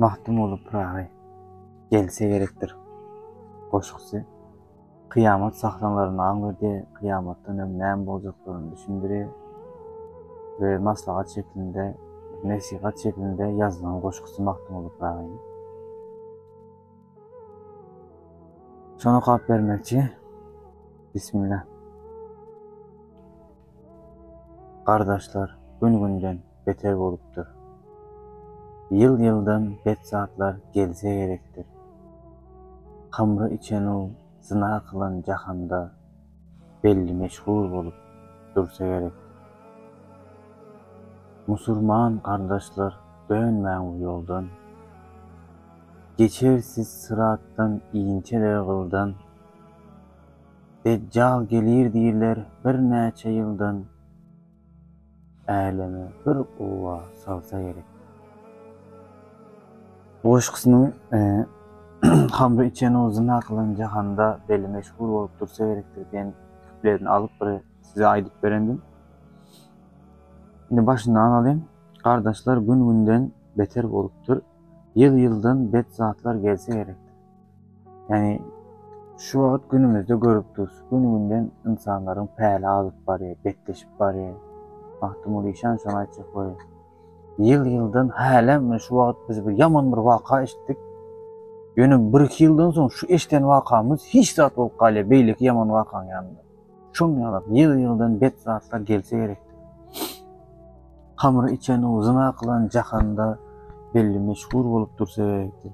Mahtum olup rahy gelse gerektir. Goşuksy kıyamat saklanlaryny aňlady, kıyamatdan näme boljaklaryny düşündüri ve maslahat şeklinde, nesihat şeklinde yazılan goşuksy mahtum olup rahy. Şona kap vermekçi. Bismillah. Kardeşler gün-günden beter bolupdyr. Yıl-yıldan bet saatlar gelse gerektir. Hamry içen ol, zina kılan jahanda belli meşgul bolup dursa gerektir. Musulman kardeşler dönmän bu yoldan. Geçersiz sırattan iňçe degildan. Deccal gelir diýerler bir näçe ýyldan. Äleme bir gowa salsa gerek. Goşukynyň hamry içen o zina kılan jahanda belli meşgul bolup dursa gerektir diýen küplerini alıp bir size aýdyp berendim. Şimdi başyndan alayım. Kardeşler gün-günden beter bolupdyr. Yıl-yıldan bet zatlar gelse gerektir. Yani şu wagt günümizde görüp duruz. Gün-günden insanlaryň päli azyp barýar, betleşip barýar. Mahtum olýan şonu aýtjak bolýar. Yıl-yıldan hälem şu wagt biz bir ýaman bir waka eşitdik. Ýöne 1-2 ýyldan soň şu eşiten wakamız hiç zat bolup galýar beýleki ýaman wakanyň ýanynda. Şoňa yıl-yıldan bet zatlar gelse gerektir. Hamry içen o zina kılan jahanda belli meşgul bolup dursa gerektir.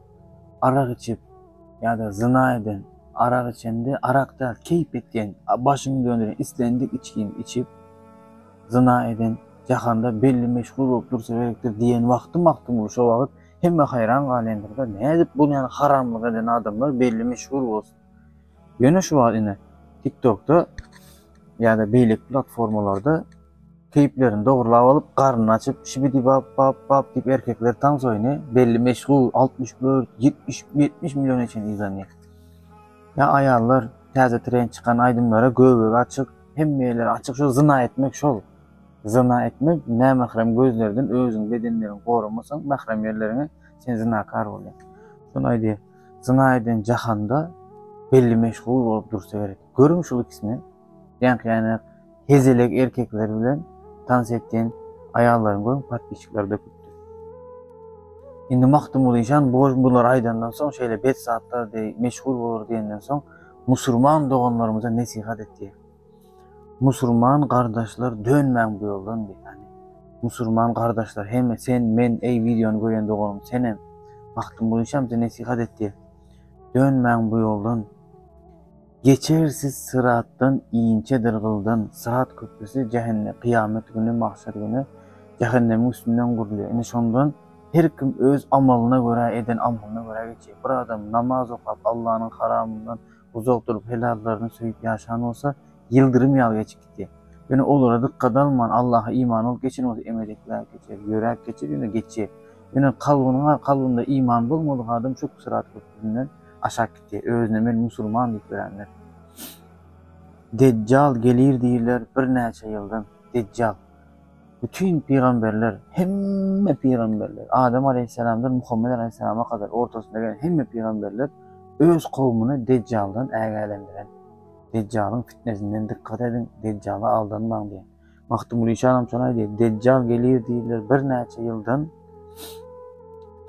Arak içip ýa-da zina eden, arak içende arakda keyip etgen, başyny döndüren, islendik içkin içip zina eden jahanda belli meşgul bolup dursa gerektir diýen wagty mahtum bolsa o wagt hemme hayran galendir da nädip bu ýany haramlyk eden adamlar belli meşgul bolsun. Ýöne şu wagt ine TikTok'da ýa-da beýlek platformalarda keyiplerini dogurlap alıp karnını açıp şibidi bap bap bap deyip erkekler tam soyunu belli meşgul 64, 70 milyon için izleniyor. Ya ayarlar taze tren çıkan aydınlara göbek açık, hemmeler açık şu zina etmek şol. Zina etmek ne mahrem gözlerden özün bedenlerini korumasan mahrem yerlerine sen zinakar oluyor. Şunu aydı zina eden jahanda belli meşgul olup dursa gerek. Görün şul ikisini yani hezelek erkekler bilen dans ettiğin ayarların koyun patlıçıklar döküldü. Şimdi mahtum oluysan bunlar aydandan son şöyle 5 saatler de meşgul olur diyenden son Musulman doğanlarımıza nesihat etti. Musulman kardeşler dönmän bu yoldan diye. Yani Musulman kardeşler hem sen men ey videonu gören doğanım senem mahtum oluysan bize nesihat etti. Dönmän bu yoldan. Geçersiz sırattan iňçe dırgıldan sırat köprüsü cehennem kıyamet günü mahşer günü cehennemin üstünden gurulýar. Ene şondan her kim öz amalyna göre eden amalyna göre geçer. Bir adam namaz okap Allah'ın haramından uzak durup helallarını söýüp ýaşan olsa yıldırım ýaly geçip gitdi. Yani olara dikkat alman Allah'a iman ol geçin o emedekler geçer, yörek geçer ýöne geçer. Yani kalbynda iman bolmadyk adam çok sırat köprüsünden aşağı gitti. Özüne men musulman deyip verenler. Deccal gelir diýerler bir näçe ýyldan. Deccal. Bütün peygamberler, hemme peygamberler, Adem aleyhisselamdan Muhammed aleyhisselama kadar ortasında gelen hemme peygamberler öz kavmini Deccal'dan ägälendiren. Deccal'ın fitnesinden dikkat edin, Deccal'a aldanmaň diye. Mahtum olýan şonu aýdy. Deccal gelir diýerler bir näçe ýyldan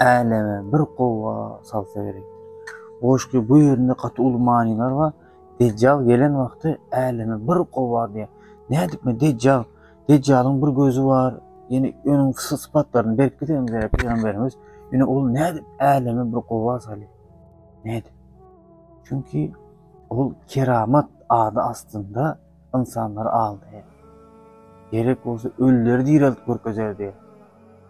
äleme bir gowa salsa gerek. Boşki bu yerinde katı ulmaniler var. Deccal gelen vakti äleme bir gowa diye. Nädip mi Deccal? Deccal'ın bir gözü var. Yani onun sıfatlarını berip gidelim diye peygamberimiz. Yani ol nädip äleme bir gowa saly? Nädip? Çünkü ol keramat adı aslında insanlar aldı. Gerek olsa ölüleri diriltip görkezer diye.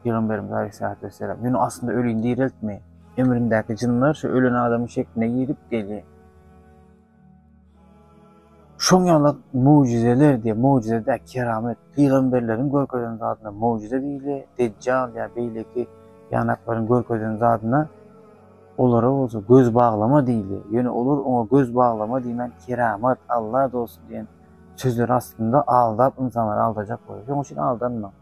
Peygamberimiz aleyhissalatu vesselam. Yani aslında ölüyü diriltmeýär. Emrindeki cinler şu ölen adamın şekline girip geliyor. Şoňalyk mucizeler diye mucizede keramet peygamberlerin görkezen zatına mucize diýilýär. Deccal ya beýleki ýanakların görkezen zatına olara olsa göz bağlama diýilýär. Ýöne olur ona göz bağlama diýmen keramet Allah dostu diýen sözler aslında aldap insanları aldajak bolýar. Şoň üçin aldanma.